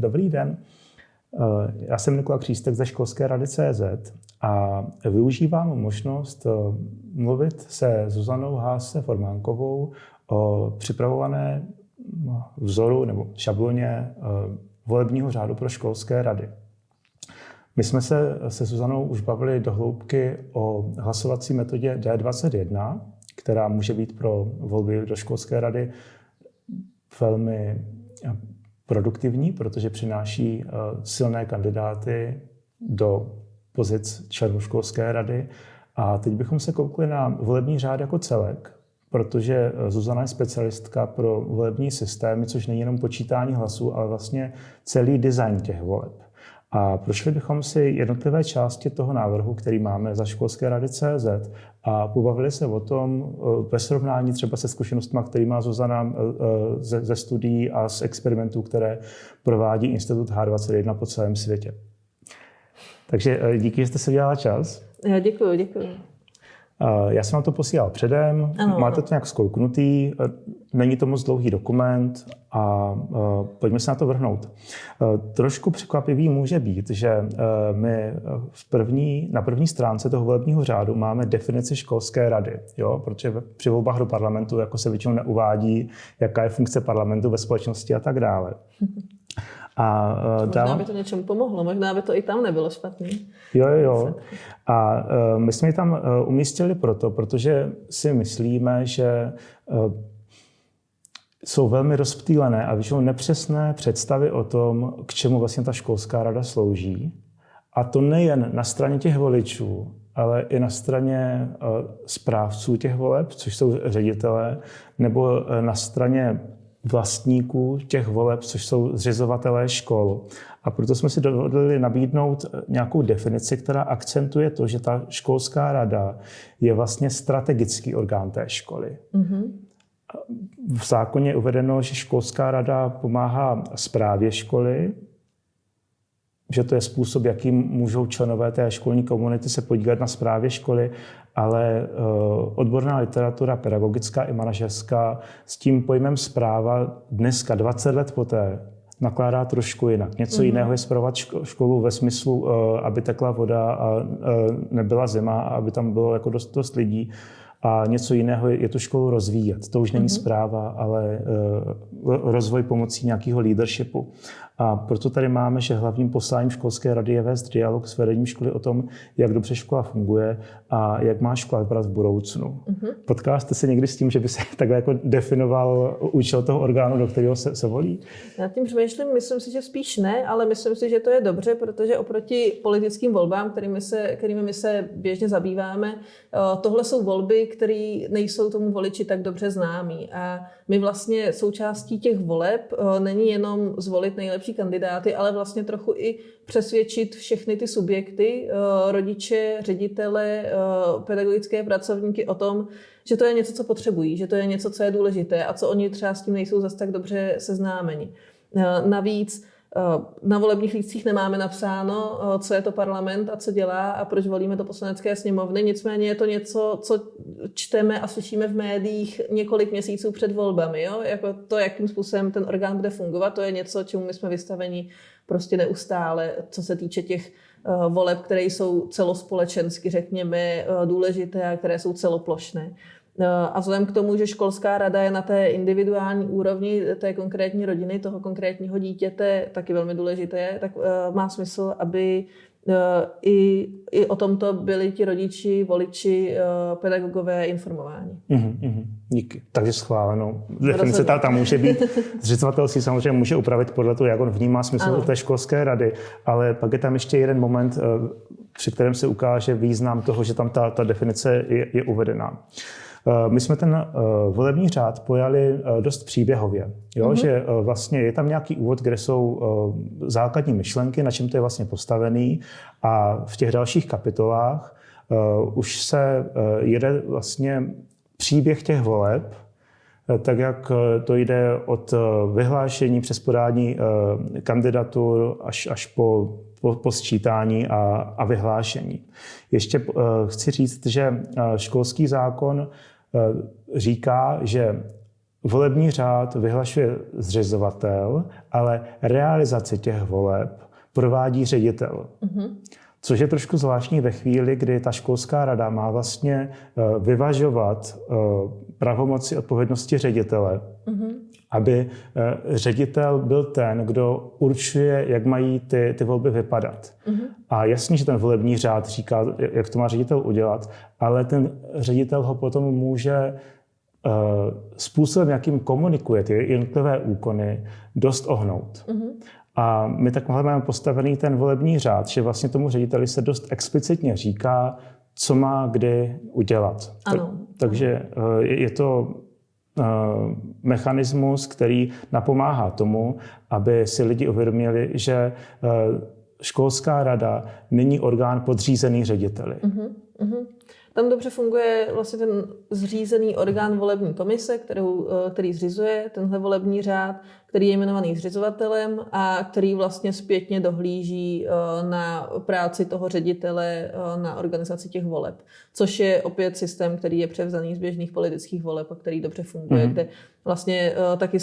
Dobrý den. Já jsem Nikola Křístek ze školské rady CZ a využívám možnost mluvit se Zuzanou Haase-Formánkovou o připravované vzoru nebo šabloně volebního řádu pro školské rady. My jsme se Zuzanou už bavili do hloubky o hlasovací metodě D21, která může být pro volby do školské rady velmi produktivní, protože přináší silné kandidáty do pozic členů školské rady. A teď bychom se koukli na volební řád jako celek, protože Zuzana je specialistka pro volební systémy, což není jenom počítání hlasů, ale vlastně celý design těch voleb. A prošli bychom si jednotlivé části toho návrhu, který máme za školské rady CZ, a pobavili se o tom ve srovnání třeba se zkušenostmi, který má Zuzana ze studií a z experimentů, které provádí Institut H21 po celém světě. Takže díky, že jste se dělala čas. Já děkuji. Já jsem vám to posílal předem, máte to nějak zkouknutý, není to moc dlouhý dokument a pojďme se na to vrhnout. Trošku překvapivý může být, že my na první stránce toho volebního řádu máme definici školské rady, jo? Protože při volbách do parlamentu jako se většinou neuvádí, jaká je funkce parlamentu ve společnosti a tak dále. Možná by to něčemu pomohlo, možná by to i tam nebylo špatný. Jo. A my jsme ji tam umístili protože si myslíme, že jsou velmi rozptýlené a většinou nepřesné představy o tom, k čemu vlastně ta školská rada slouží. A to nejen na straně těch voličů, ale i na straně správců těch voleb, což jsou ředitelé, nebo na straně vlastníků těch voleb, což jsou zřizovatelé škol. A proto jsme si dovolili nabídnout nějakou definici, která akcentuje to, že ta školská rada je vlastně strategický orgán té školy. Mm-hmm. V zákoně je uvedeno, že školská rada pomáhá správě školy, že to je způsob, jakým můžou členové té školní komunity se podílet na správě školy, ale odborná literatura, pedagogická i manažerská, s tím pojmem správa dneska, 20 let poté, nakládá trošku jinak. Něco jiného je spravovat školu ve smyslu, aby tekla voda a nebyla zima a aby tam bylo jako dost lidí. A něco jiného je tu školu rozvíjet. To už není správa, ale rozvoj pomocí nějakého leadershipu. A proto tady máme, že hlavním posláním školské rady je vést dialog s vedením školy o tom, jak dobře škola funguje a jak má škola vypadat v budoucnu. Potkala jste se někdy s tím, že by se takhle jako definoval účel toho orgánu, do kterého se volí? Já tím přemýšlím, myslím si, že spíš ne, ale myslím si, že to je dobře, protože oproti politickým volbám, kterými my se běžně zabýváme, tohle jsou volby, které nejsou tomu voliči tak dobře známí. A my vlastně součástí těch voleb není jenom zvolit nejlepší kandidáty, ale vlastně trochu i přesvědčit všechny ty subjekty, rodiče, ředitele, pedagogické pracovníky o tom, že to je něco, co potřebují, že to je něco, co je důležité a co oni třeba s tím nejsou zas tak dobře seznámeni. Navíc na volebních lístcích nemáme napsáno, co je to parlament a co dělá a proč volíme do poslanecké sněmovny. Nicméně je to něco, co čteme a slyšíme v médiích několik měsíců před volbami. Jo? Jako to, jakým způsobem ten orgán bude fungovat, to je něco, čemu my jsme vystaveni prostě neustále, co se týče těch voleb, které jsou celospolečensky, řekněme, důležité a které jsou celoplošné. A vzhledem k tomu, že školská rada je na té individuální úrovni té konkrétní rodiny, toho konkrétního dítěte, taky velmi důležité, tak má smysl, aby i o tomto byli ti rodiči, voliči, pedagogové informováni. Díky. Takže schváleno. Definice tam může být. Zřizovatel si samozřejmě může upravit podle toho, jak on vnímá smysl té školské rady, ale pak je tam ještě jeden moment, při kterém se ukáže význam toho, že tam ta definice je uvedená. My jsme ten volební řád pojali dost příběhově, jo? Že vlastně je tam nějaký úvod, kde jsou základní myšlenky, na čem to je vlastně postavený, a v těch dalších kapitolách už se jede vlastně příběh těch voleb, tak jak to jde od vyhlášení přes podání kandidatur až po sčítání a vyhlášení. Ještě chci říct, že školský zákon říká, že volební řád vyhlašuje zřizovatel, ale realizaci těch voleb provádí ředitel. Což je trošku zvláštní ve chvíli, kdy ta školská rada má vlastně vyvažovat pravomoci odpovědnosti ředitele, aby ředitel byl ten, kdo určuje, jak mají ty volby vypadat. A jasně, že ten volební řád říká, jak to má ředitel udělat, ale ten ředitel ho potom může způsobem, jakým komunikuje ty jednotlivé úkony, dost ohnout. A my takhle máme postavený ten volební řád, že vlastně tomu řediteli se dost explicitně říká, co má kdy udělat. Takže je to mechanismus, který napomáhá tomu, aby si lidi uvědomili, že školská rada není orgán podřízený řediteli. Tam dobře funguje vlastně ten zřízený orgán volební komise, který zřizuje tenhle volební řád, který je jmenovaný zřizovatelem a který vlastně zpětně dohlíží na práci toho ředitele na organizaci těch voleb. Což je opět systém, který je převzaný z běžných politických voleb a který dobře funguje, kde vlastně taky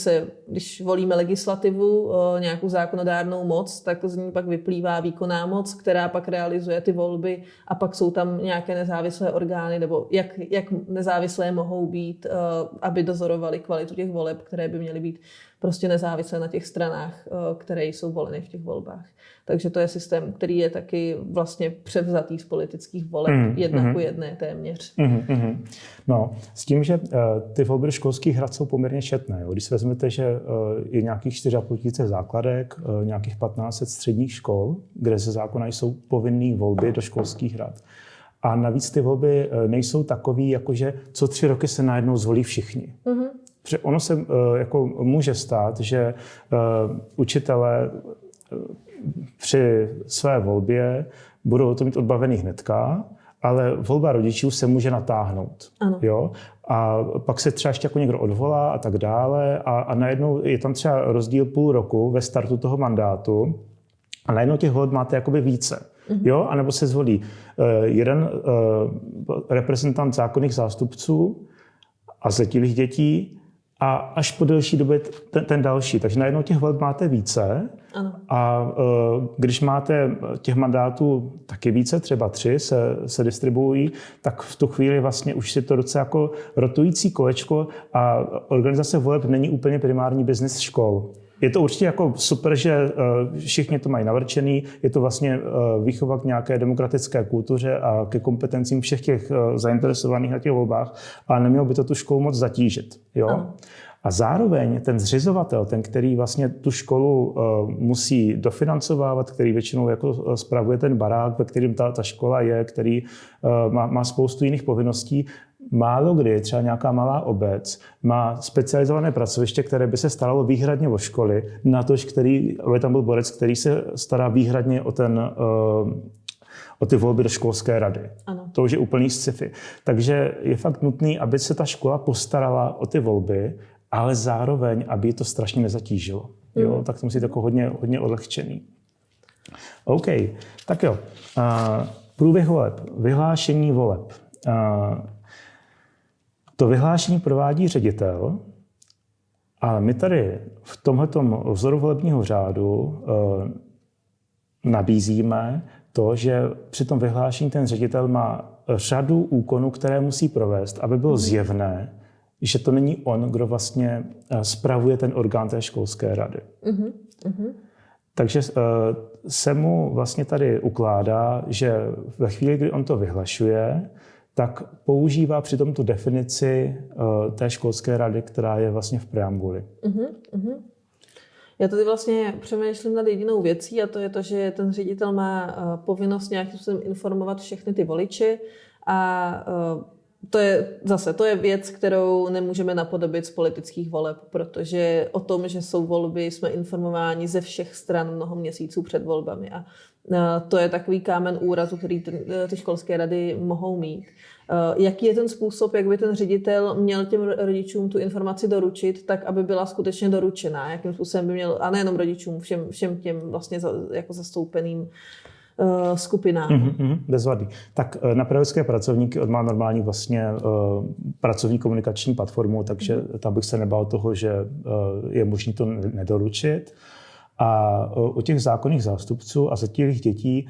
když volíme legislativu, nějakou zákonodárnou moc, tak z ní pak vyplývá výkonná moc, která pak realizuje ty volby a pak jsou tam nějaké nezávislé orgány, nebo jak nezávislé mohou být, aby dozorovali kvalitu těch voleb, které by měly být prostě nezávislé na těch stranách, které jsou voleny v těch volbách. Takže to je systém, který je taky vlastně převzatý z politických voleb, jedna ku jedné téměř. No, s tím, že ty volby do školských rad jsou poměrně četné. Jo. Když si vezmete, že je nějakých 4,5 tisíce základek, nějakých 1500 středních škol, kde ze zákona jsou povinné volby do školských rad. A navíc ty volby nejsou takový, jakože co 3 roky se najednou zvolí všichni. Protože ono se jako může stát, že učitelé při své volbě budou to mít odbavený hnedka, ale volba rodičů se může natáhnout. Jo? A pak se třeba ještě jako někdo odvolá a tak dále a najednou je tam třeba rozdíl půl roku ve startu toho mandátu a najednou těch voleb máte jakoby více. Jo? A nebo se zvolí jeden reprezentant zákonných zástupců a zletilých dětí a až po delší době ten další. Takže najednou těch voleb máte více. A když máte těch mandátů taky více, třeba 3 se distribuují, tak v tu chvíli vlastně už je to docela jako rotující kolečko a organizace voleb není úplně primární biznis škol. Je to určitě jako super, že všichni to mají navrčený, je to vlastně výchova k nějaké demokratické kultuře a ke kompetencím všech těch zainteresovaných na těch volbách, ale nemělo by to tu školu moc zatížit. Jo? A zároveň ten zřizovatel, ten, který vlastně tu školu musí dofinancovávat, který většinou jako spravuje ten barák, ve kterém ta škola je, který má spoustu jiných povinností, málo kdy třeba nějaká malá obec má specializované pracoviště, které by se staralo výhradně o školy, natož aby tam byl borec, který se stará výhradně o ty volby do školské rady. To už je úplný sci-fi. Takže je fakt nutný, aby se ta škola postarala o ty volby, ale zároveň, aby ji to strašně nezatížilo. Jo? Tak to musí být jako hodně odlehčený. OK, tak jo. Průběh voleb, vyhlášení voleb. To vyhlášení provádí ředitel, ale my tady v tomhletom vzoru volebního řádu nabízíme to, že při tom vyhlášení ten ředitel má řadu úkonů, které musí provést, aby bylo zjevné, že to není on, kdo vlastně spravuje ten orgán té školské rady. Takže se mu vlastně tady ukládá, že ve chvíli, kdy on to vyhlašuje, tak používá přitom tu definici té školské rady, která je vlastně v preambuli. Já tady vlastně přemýšlím nad jedinou věcí a to je to, že ten ředitel má povinnost nějakým způsobem informovat všechny ty voliče a to je věc, kterou nemůžeme napodobit z politických voleb, protože o tom, že jsou volby, jsme informováni ze všech stran mnoho měsíců před volbami a to je takový kámen úrazu, který ty školské rady mohou mít. Jaký je ten způsob, jak by ten ředitel měl těm rodičům tu informaci doručit, tak aby byla skutečně doručená? Jakým způsobem by měl, a nejenom rodičům, všem těm vlastně jako zastoupeným skupinám. Bezvadný. Tak na pedagogické pracovníky má normální vlastně pracovní komunikační platformu, takže tam bych se nebál toho, že je možné to nedoručit. A u těch zákonných zástupců a zatílých dětí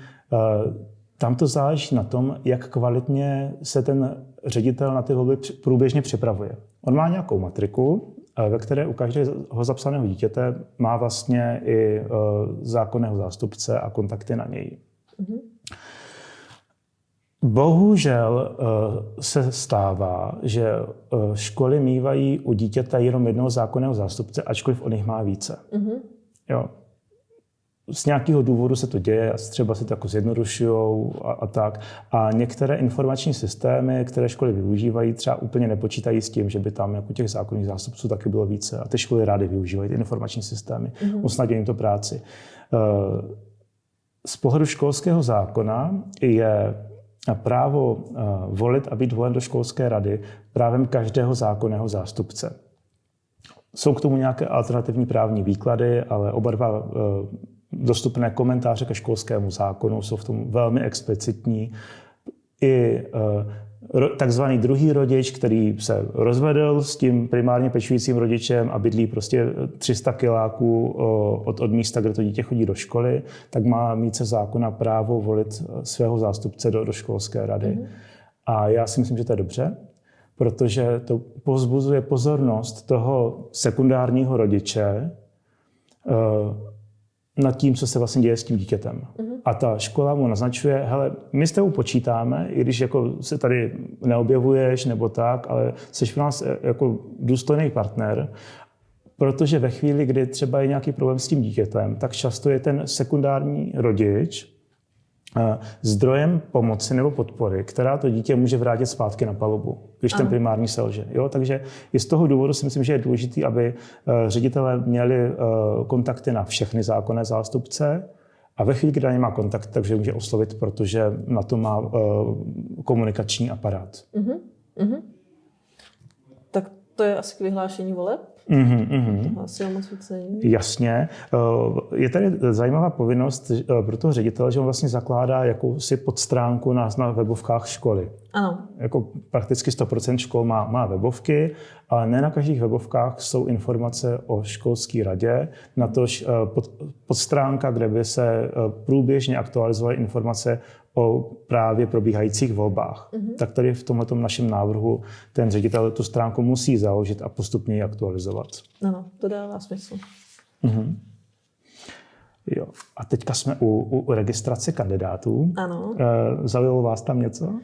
tam to záleží na tom, jak kvalitně se ten ředitel na ty volby průběžně připravuje. On má nějakou matriku, ve které u každého zapsaného dítěte má vlastně i zákonného zástupce a kontakty na něj. Bohužel se stává, že školy mívají u dítěte jenom jednoho zákonného zástupce, ačkoliv on jich má více. Jo. Z nějakého důvodu se to děje, třeba si to jako zjednodušujou a tak. A některé informační systémy, které školy využívají, třeba úplně nepočítají s tím, že by tam jako těch zákonných zástupců taky bylo více. A ty školy rády využívají ty informační systémy. Usnadňují jim to práci. Z pohledu školského zákona je právo volit a být volen do školské rady právem každého zákonného zástupce. Jsou k tomu nějaké alternativní právní výklady, ale oba dva dostupné komentáře ke školskému zákonu jsou v tom velmi explicitní. I takzvaný druhý rodič, který se rozvedl s tím primárně pečujícím rodičem a bydlí prostě 300 kiláků od místa, kde to dítě chodí do školy, tak má mít se zákona právo volit svého zástupce do školské rady. A já si myslím, že to je dobře, protože to povzbuzuje pozornost toho sekundárního rodiče nad tím, co se vlastně děje s tím dítětem. A ta škola mu naznačuje, hele, my s tebou počítáme, i když jako se tady neobjevuješ nebo tak, ale jsi pro nás jako důstojný partner, protože ve chvíli, kdy třeba je nějaký problém s tím dítětem, tak často je ten sekundární rodič zdrojem pomoci nebo podpory, která to dítě může vrátit zpátky na palubu, když ten primární selže. Jo? Takže i z toho důvodu si myslím, že je důležité, aby ředitelé měli kontakty na všechny zákonné zástupce a ve chvíli, kdy na ně má kontakt, takže může oslovit, protože na to má komunikační aparát. Tak to je asi k vyhlášení voleb? To asi moc víc není. Jasně. Je tady zajímavá povinnost pro toho ředitele, že on vlastně zakládá jakousi podstránku na webovkách školy. Ano. Jako prakticky 100% škol má webovky, ale ne na každých webovkách jsou informace o školské radě, natož podstránka, kde by se průběžně aktualizovaly informace o právě probíhajících volbách. Tak tady v tomto našem návrhu ten ředitel tu stránku musí založit a postupně ji aktualizovat. Ano, to dává smysl. Jo. A teďka jsme u registrace kandidátů. Ano. Zaujalo vás tam něco?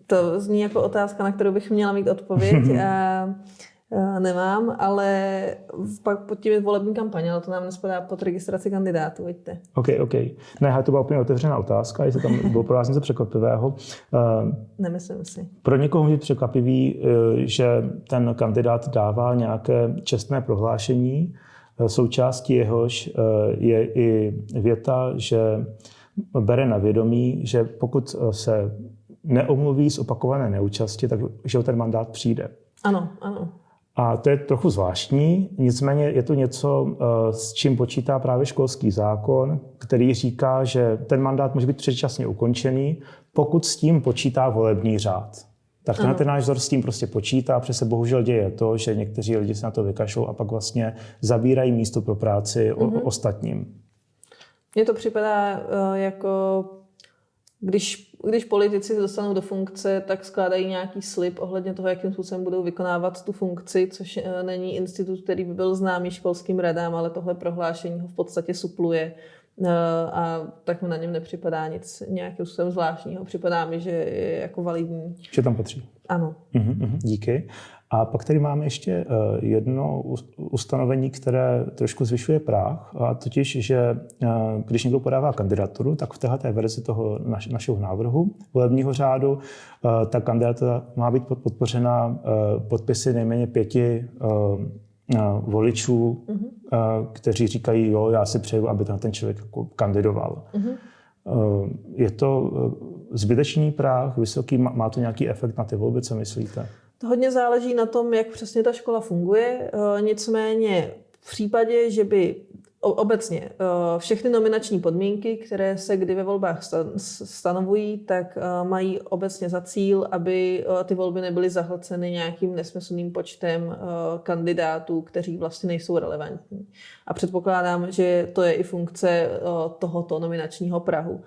To zní jako otázka, na kterou bych měla mít odpověď. Nemám, ale pak pod tím je volební kampaně, ale to nám nespadá pod registraci kandidátů, vidíte. OK. Ne, to byla úplně otevřená otázka, jestli tam bylo pro vás něco překvapivého. Nemyslím si. Pro někoho může překvapivý, že ten kandidát dává nějaké čestné prohlášení. Součástí jehož je i věta, že bere na vědomí, že pokud se neomluví z opakované neúčasti, takže ten mandát přijde. Ano. A to je trochu zvláštní, nicméně je to něco, s čím počítá právě školský zákon, který říká, že ten mandát může být předčasně ukončený, pokud s tím počítá volební řád. Tak ten náš vzor s tím prostě počítá, protože se bohužel děje to, že někteří lidi se na to vykašlou a pak vlastně zabírají místo pro práci ostatním. Mně to připadá jako, když politici se dostanou do funkce, tak skládají nějaký slib ohledně toho, jakým způsobem budou vykonávat tu funkci, což není institut, který by byl známý školským radám, ale tohle prohlášení ho v podstatě supluje. A tak mi na něm nepřipadá nic nějakým způsobem zvláštního. Připadá mi, že je jako validní. Že tam patří. Ano. Díky. A pak tady máme ještě jedno ustanovení, které trošku zvyšuje práh, a totiž, že když někdo podává kandidaturu, tak v této verzi toho našeho návrhu volebního řádu ta kandidatura má být podpořena podpisy nejméně 5 voličů, kteří říkají, jo, já si přeju, aby ten člověk jako kandidoval. Je to zbytečný práh, vysoký, má to nějaký efekt na ty volby, co myslíte? To hodně záleží na tom, jak přesně ta škola funguje. Nicméně v případě, že by Obecně všechny nominační podmínky, které se kdy ve volbách stanovují, tak mají obecně za cíl, aby ty volby nebyly zahlceny nějakým nesmyslným počtem kandidátů, kteří vlastně nejsou relevantní. A předpokládám, že to je i funkce tohoto nominačního prahu.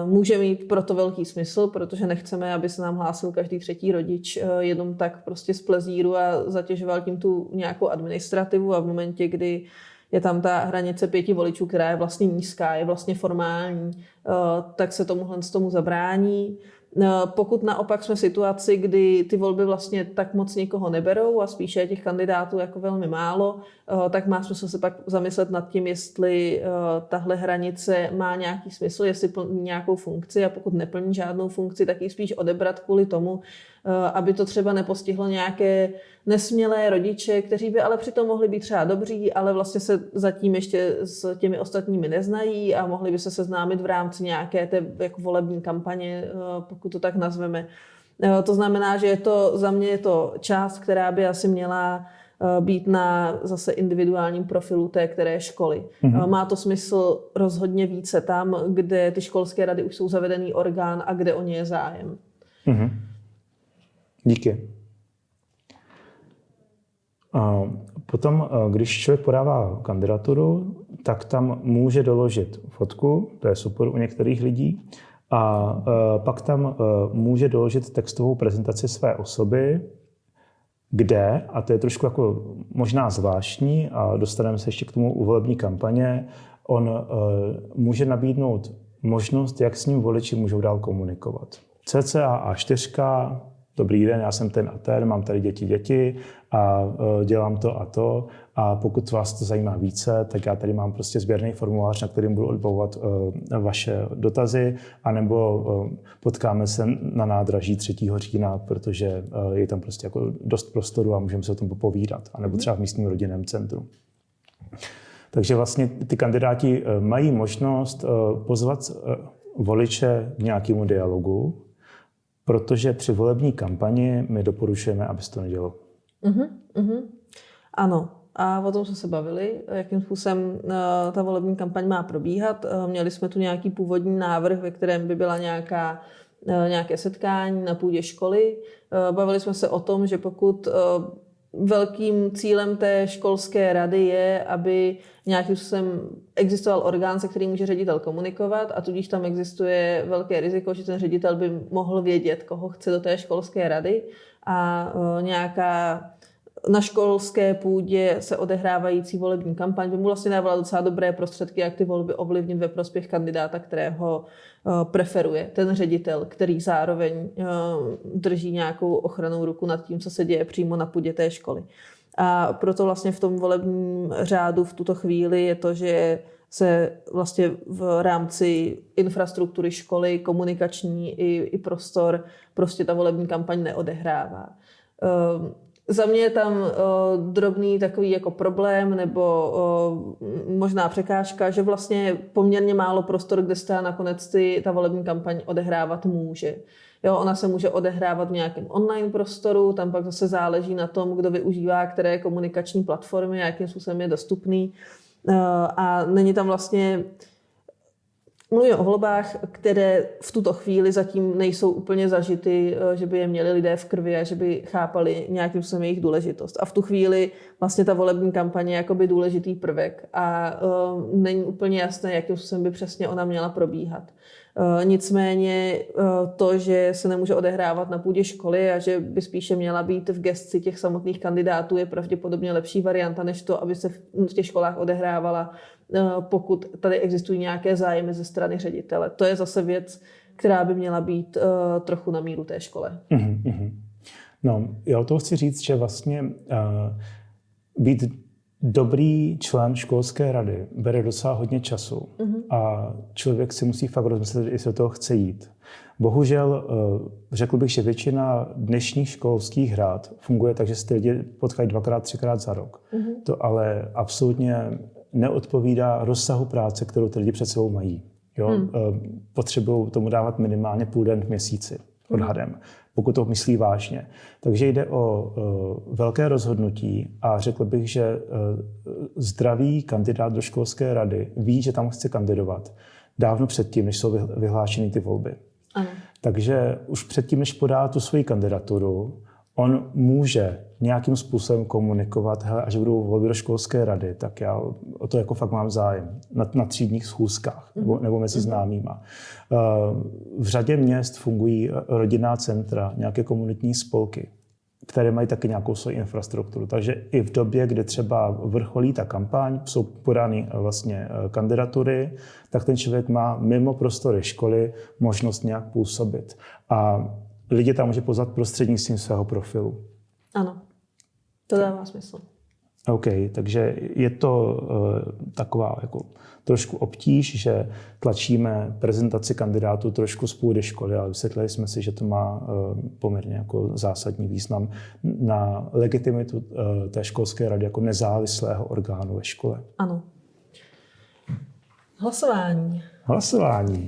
Může mít proto velký smysl, protože nechceme, aby se nám hlásil každý třetí rodič jenom tak prostě z plezíru a zatěžoval tím tu nějakou administrativu a v momentě, kdy je tam ta hranice 5 voličů, která je vlastně nízká, je vlastně formální, tak se tomu zabrání. Pokud naopak jsme v situaci, kdy ty volby vlastně tak moc nikoho neberou a spíše je těch kandidátů jako velmi málo, tak má smysl se pak zamyslet nad tím, jestli tahle hranice má nějaký smysl, jestli plní nějakou funkci a pokud neplní žádnou funkci, tak ji spíš odebrat kvůli tomu, aby to třeba nepostihlo nějaké nesmělé rodiče, kteří by ale přitom mohli být třeba dobří, ale vlastně se zatím ještě s těmi ostatními neznají a mohli by se seznámit v rámci nějaké té jako volební kampaně, pokud to tak nazveme. To znamená, že za mě je to část, která by asi měla být na zase individuálním profilu té které školy. Má to smysl rozhodně více tam, kde ty školské rady už jsou zavedený orgán a kde o ně je zájem. Díky. A potom, když člověk podává kandidaturu, tak tam může doložit fotku, to je super u některých lidí, a pak tam může doložit textovou prezentaci své osoby, kde, a to je trošku jako možná zvláštní, a dostaneme se ještě k tomu u volební kampaně, on může nabídnout možnost, jak s ním voliči můžou dál komunikovat. CCA A4, dobrý den, já jsem ten a ten, mám tady děti a dělám to a to. A pokud vás to zajímá více, tak já tady mám prostě sběrný formulář, na kterým budu odbavovat vaše dotazy, anebo potkáme se na nádraží 3. října, protože je tam prostě jako dost prostoru a můžeme se o tom popovídat, anebo třeba v místním rodinném centru. Takže vlastně ty kandidáti mají možnost pozvat voliče k nějakému dialogu, protože při volební kampani my doporučujeme, aby se to nedělo. Ano, a o tom jsme se bavili, jakým způsobem ta volební kampaň má probíhat. Měli jsme tu nějaký původní návrh, ve kterém by byla nějaké setkání na půdě školy. Bavili jsme se o tom, že pokud velkým cílem té školské rady je, aby nějakým způsobem existoval orgán, se kterým může ředitel komunikovat a tudíž tam existuje velké riziko, že ten ředitel by mohl vědět, koho chce do té školské rady a nějaká na školské půdě se odehrávající volební kampaň by mu vlastně dávala docela dobré prostředky, jak ty volby ovlivnit ve prospěch kandidáta, kterého preferuje ten ředitel, který zároveň drží nějakou ochrannou ruku nad tím, co se děje přímo na půdě té školy. A proto vlastně v tom volebním řádu v tuto chvíli je to, že se vlastně v rámci infrastruktury školy, komunikační i prostor, prostě ta volební kampaň neodehrává. Za mě je tam drobný takový jako problém nebo možná překážka, že vlastně je poměrně málo prostor, kde se nakonec ta volební kampaň odehrávat může. Jo, ona se může odehrávat v nějakém online prostoru, tam pak zase záleží na tom, kdo využívá které komunikační platformy, jakým způsobem je dostupný. A není tam vlastně... Mluvím o volbách, které v tuto chvíli zatím nejsou úplně zažity, že by je měli lidé v krvi a že by chápali nějakým způsobem jejich důležitost. A v tu chvíli vlastně ta volební kampaně je jakoby důležitý prvek a není úplně jasné, jakým způsobem by přesně ona měla probíhat. Nicméně to, že se nemůže odehrávat na půdě školy a že by spíše měla být v gesci těch samotných kandidátů, je pravděpodobně lepší varianta, než to, aby se v těch školách odehrávala, pokud tady existují nějaké zájmy ze strany ředitele. To je zase věc, která by měla být trochu na míru té škole. No, já o toho chci říct, že vlastně být dobrý člen školské rady bere docela hodně času a člověk si musí fakt rozmyslet, jestli do toho chce jít. Bohužel řekl bych, že většina dnešních školských rad funguje tak, že se ty lidi potkají 2x, 3x za rok. To ale absolutně neodpovídá rozsahu práce, kterou ty lidi před sebou mají. Potřebují tomu dávat minimálně půl den v měsíci odhadem. pokud to myslí vážně. Takže jde o velké rozhodnutí a řekl bych, že zdravý kandidát do školské rady ví, že tam chce kandidovat dávno předtím, než jsou vyhlášeny ty volby. Ano. Takže už předtím, než podá tu svoji kandidaturu, on může nějakým způsobem komunikovat, hele, až budou volby do školské rady, tak já o to jako fakt mám zájem na třídních schůzkách nebo mezi známýma. V řadě měst fungují rodinná centra, nějaké komunitní spolky, které mají taky nějakou svoji infrastrukturu. Takže i v době, kdy třeba vrcholí ta kampaň, jsou podány vlastně kandidatury, tak ten člověk má mimo prostory školy možnost nějak působit. A lidi tam může pozvat prostřednictvím svého profilu. Ano, to dává smysl. OK, takže je to taková jako trošku obtíž, že tlačíme prezentaci kandidátů trošku z půdy školy, ale vysvětlili jsme si, že to má poměrně jako zásadní význam na legitimitu té školské rady jako nezávislého orgánu ve škole. Ano. Hlasování. Hlasování.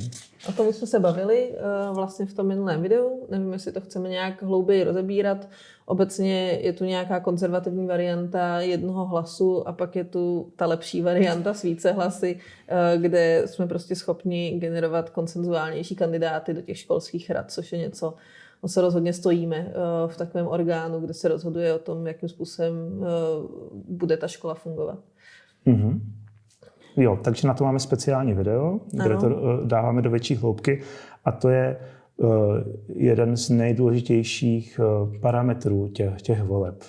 O tom jsme se bavili vlastně v tom minulém videu. Nevím, jestli to chceme nějak hlouběji rozebírat. Obecně je tu nějaká konzervativní varianta jednoho hlasu a pak je tu ta lepší varianta s více hlasy, kde jsme prostě schopni generovat konsenzuálnější kandidáty do těch školských rad, což je něco, o co rozhodně stojíme v takovém orgánu, kde se rozhoduje o tom, jakým způsobem bude ta škola fungovat. Mm-hmm. Jo, takže na to máme speciální video, kde to dáváme do větší hloubky a to je jeden z nejdůležitějších parametrů těch voleb.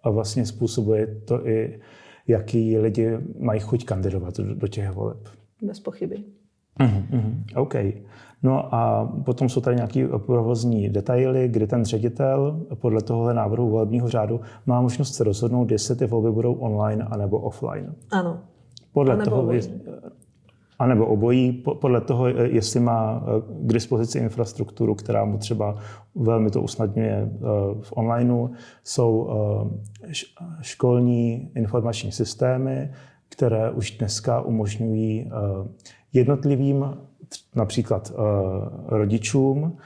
A vlastně způsobuje to i, jaký lidi mají chuť kandidovat do těch voleb. Bez pochyby. OK. No a potom jsou tady nějaké provozní detaily, kdy ten ředitel podle tohohle návrhu volebního řádu má možnost se rozhodnout, jestli ty volby budou online anebo offline. Ano. Anebo obojí, podle toho, jestli má k dispozici infrastrukturu, která mu třeba velmi to usnadňuje v onlineu, jsou školní informační systémy, které už dneska umožňují jednotlivým, například rodičům,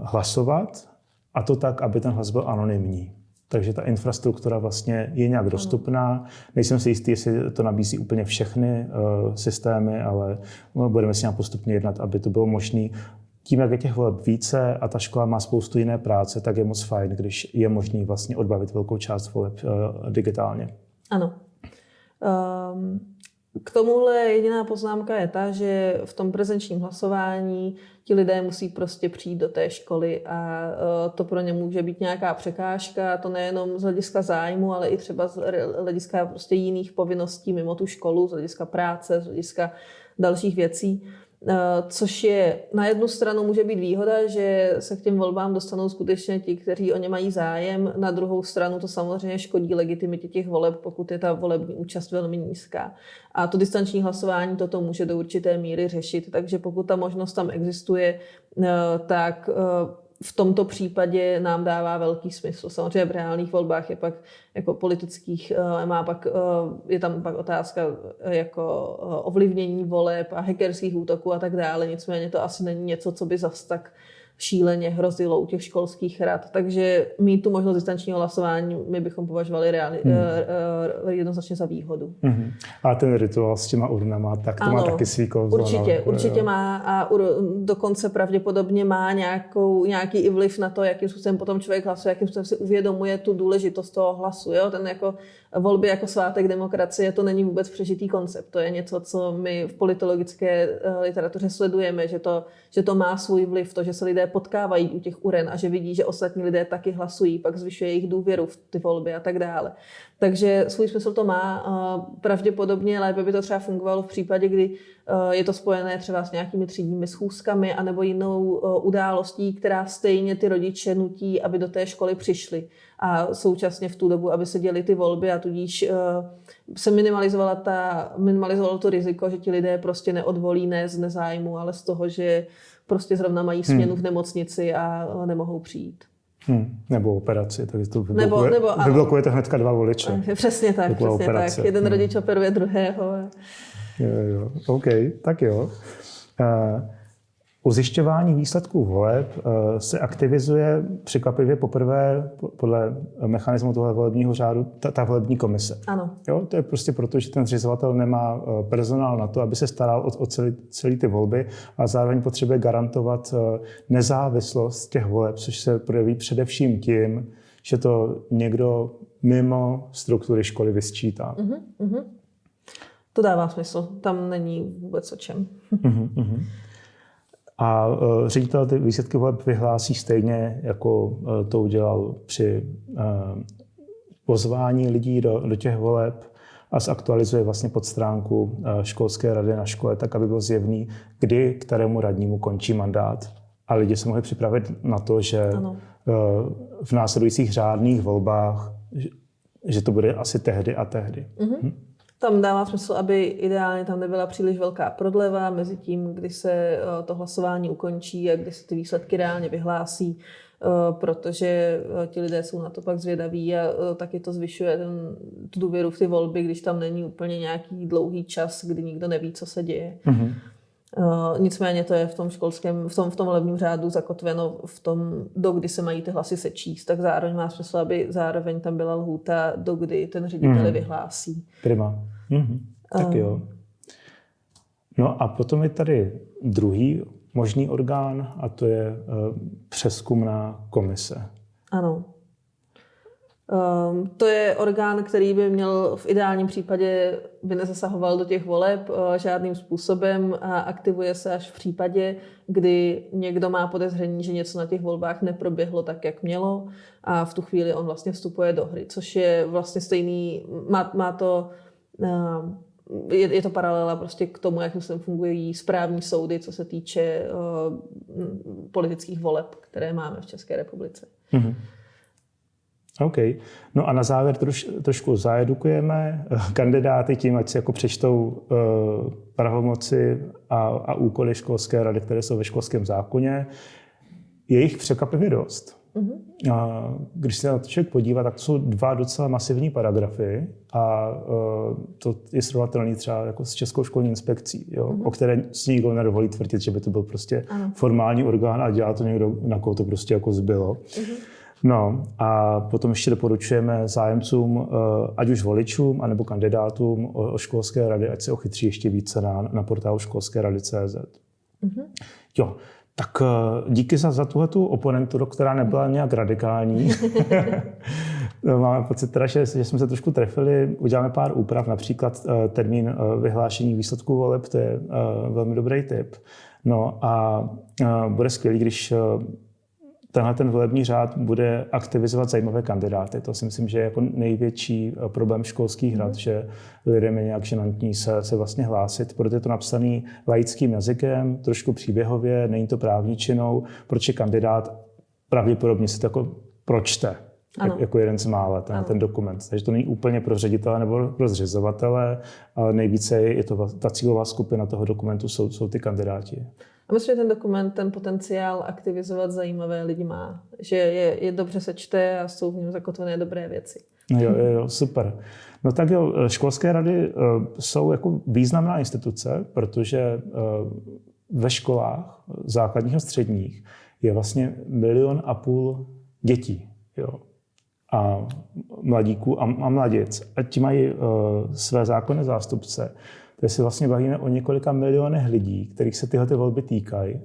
hlasovat, a to tak, aby ten hlas byl anonymní. Takže ta infrastruktura vlastně je nějak dostupná. Nejsem si jistý, jestli to nabízí úplně všechny systémy, ale budeme si nějak postupně jednat, aby to bylo možné. Tím, jak je těch voleb více a ta škola má spoustu jiné práce, tak je moc fajn, když je možné vlastně odbavit velkou část voleb digitálně. Ano. K tomuhle jediná poznámka je ta, že v tom prezenčním hlasování ti lidé musí prostě přijít do té školy a to pro ně může být nějaká překážka, to nejenom z hlediska zájmu, ale i třeba z hlediska prostě jiných povinností mimo tu školu, z hlediska práce, z hlediska dalších věcí. Což je na jednu stranu může být výhoda, že se k těm volbám dostanou skutečně ti, kteří o ně mají zájem. Na druhou stranu to samozřejmě škodí legitimitě těch voleb, pokud je ta volební účast velmi nízká. A to distanční hlasování toto může do určité míry řešit, takže pokud ta možnost tam existuje, tak v tomto případě nám dává velký smysl. Samozřejmě v reálných volbách je pak jako politických, je tam pak otázka jako ovlivnění voleb a hackerských útoků a tak dále. Nicméně to asi není něco, co by zas tak šíleně hrozilo u těch školských rad. Takže mít tu možnost distančního hlasování my bychom považovali jednoznačně za výhodu. A ten rituál s těma urnama, tak to má taky svý kouzlo. Určitě má a dokonce pravděpodobně má nějaký i vliv na to, jakým způsobem potom člověk hlasuje, jakým způsobem si uvědomuje tu důležitost toho hlasu. Jo? Ten jako volby jako svátek demokracie, to není vůbec přežitý koncept. To je něco, co my v politologické literatuře sledujeme, že to má svůj vliv, to, že se lidé potkávají u těch uren a že vidí, že ostatní lidé taky hlasují, pak zvyšuje jejich důvěru v ty volby a tak dále. Takže svůj smysl to má. Pravděpodobně lépe by to třeba fungovalo v případě, kdy je to spojené třeba s nějakými třídními schůzkami anebo jinou událostí, která stejně ty rodiče nutí, aby do té školy přišli. A současně v tu dobu, aby se děly ty volby a tudíž se minimalizovalo to riziko, že ti lidé prostě neodvolí ne z nezájmu, ale z toho, že prostě zrovna mají směnu v nemocnici a nemohou přijít. Nebo operaci, takže to vyblokujete hnedka 2 voliče. Přesně tak. Jeden rodič operuje druhého. Jo. OK, tak jo. U zjišťování výsledků voleb se aktivizuje překvapivě poprvé podle mechanismu toho volebního řádu ta volební komise. Ano. Jo, to je prostě proto, že ten zřizovatel nemá personál na to, aby se staral o celý ty volby a zároveň potřebuje garantovat nezávislost těch voleb, což se projeví především tím, že to někdo mimo struktury školy vysčítá. To dává smysl. Tam není vůbec o čem. A ředitel ty výsledky voleb vyhlásí stejně, jako to udělal při pozvání lidí do těch voleb a zaktualizuje vlastně podstránku školské rady na škole, tak aby bylo zjevný, kdy kterému radnímu končí mandát. A lidi se mohli připravit na to, že v následujících řádných volbách, že to bude asi tehdy a tehdy. Tam dává smysl, aby ideálně tam nebyla příliš velká prodleva mezi tím, kdy se to hlasování ukončí a kdy se ty výsledky reálně vyhlásí, protože ti lidé jsou na to pak zvědaví a taky to zvyšuje tu důvěru v ty volby, když tam není úplně nějaký dlouhý čas, kdy nikdo neví, co se děje. Nicméně to je v tom školském, v tom volebním řádu zakotveno v tom, do kdy se mají ty hlasy sečíst, tak zároveň má smysl, aby zároveň tam byla lhůta, do kdy ten ředitel vyhlásí. Prima. Tak jo. No a potom je tady druhý možný orgán a to je přezkumná komise. Ano. To je orgán, který by měl v ideálním případě by nezasahoval do těch voleb žádným způsobem a aktivuje se až v případě, kdy někdo má podezření, že něco na těch volbách neproběhlo tak, jak mělo a v tu chvíli on vlastně vstupuje do hry, což je vlastně stejný, má to, je to paralela prostě k tomu, jak se fungují správní soudy, co se týče politických voleb, které máme v České republice. OK. No a na závěr trošku zaedukujeme kandidáty tím, ať si jako přečtou pravomoci a úkoly školské rady, které jsou ve školském zákoně. Je jich překvapivě dost. Když se na to člověk podívá, tak to jsou 2 docela masivní paragrafy a to je srovnatelný třeba jako s Českou školní inspekcí, jo, o které si nikdo nedovolí tvrdit, že by to byl prostě formální orgán a dělá to někdo, na koho to prostě jako zbylo. No a potom ještě doporučujeme zájemcům, ať už voličům, anebo kandidátům o školské rady, ať se ochytří ještě více na portálu školskerady.cz. Jo, tak díky za tuhletu oponenturu, která nebyla nějak radikální. Máme pocit teda, že jsme se trošku trefili. Uděláme pár úprav, například termín vyhlášení výsledků voleb, to je velmi dobrý tip. No a bude skvělý, když tenhle ten volební řád bude aktivizovat zajímavé kandidáty. To si myslím, že je jako největší problém školských rad, že lidem je nějak ženantní se vlastně hlásit, protože je to napsaný laickým jazykem, trošku příběhově, není to právničinou, proč je kandidát, pravděpodobně si to jako pročte, jako jeden z mála, ten dokument. Takže to není úplně pro ředitele nebo pro zřizovatele, ale nejvíce je to ta cílová skupina toho dokumentu, jsou ty kandidáti. A myslím, že ten dokument ten potenciál aktivizovat zajímavé lidi má. Že je dobře sečte a jsou v něm zakotvené dobré věci. Jo, super. No tak jo, školské rady jsou jako významná instituce, protože ve školách základních a středních je vlastně 1,5 milionu dětí. Jo. A mladíků a mladic. A ti mají své zákonné zástupce. Takže si vlastně bavíme o několika milionech lidí, kterých se tyhle volby týkají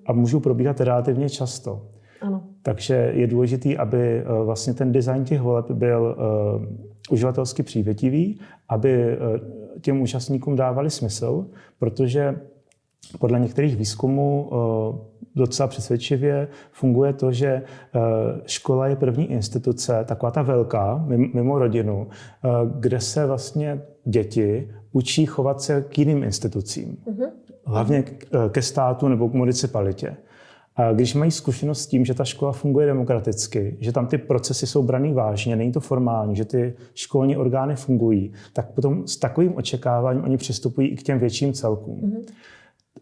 a můžou probíhat relativně často. Ano. Takže je důležitý, aby vlastně ten design těch voleb byl uživatelsky přívětivý, aby těm účastníkům dávali smysl, protože podle některých výzkumů docela přesvědčivě funguje to, že škola je první instituce, taková ta velká, mimo rodinu, kde se vlastně děti učí chovat se k jiným institucím. Hlavně ke státu nebo k municipalitě. A když mají zkušenost s tím, že ta škola funguje demokraticky, že tam ty procesy jsou braný vážně, není to formální, že ty školní orgány fungují, tak potom s takovým očekáváním oni přistupují i k těm větším celkům.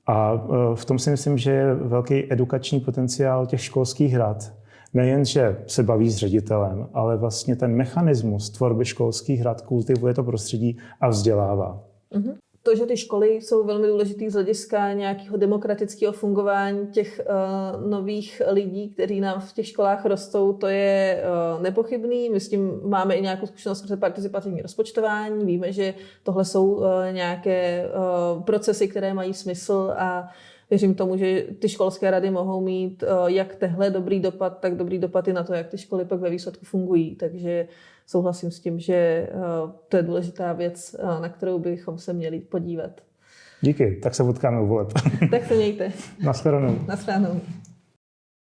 A v tom si myslím, že je velký edukační potenciál těch školských rad. Nejen, že se baví s ředitelem, ale vlastně ten mechanismus tvorby školských rad kultivuje to prostředí a vzdělává. to, že ty školy jsou velmi důležitý z hlediska nějakého demokratického fungování těch nových lidí, kteří nám v těch školách rostou, to je nepochybný. My s tím máme i nějakou zkušenost skrze participativní rozpočtování. Víme, že tohle jsou nějaké procesy, které mají smysl a věřím tomu, že ty školské rady mohou mít jak tehle dobrý dopad, tak dobrý dopad i na to, jak ty školy pak ve výsledku fungují. Takže souhlasím s tím, že to je důležitá věc, na kterou bychom se měli podívat. Díky, tak se potkáme u voleb. Tak se mějte. Naschledanou. Naschledanou.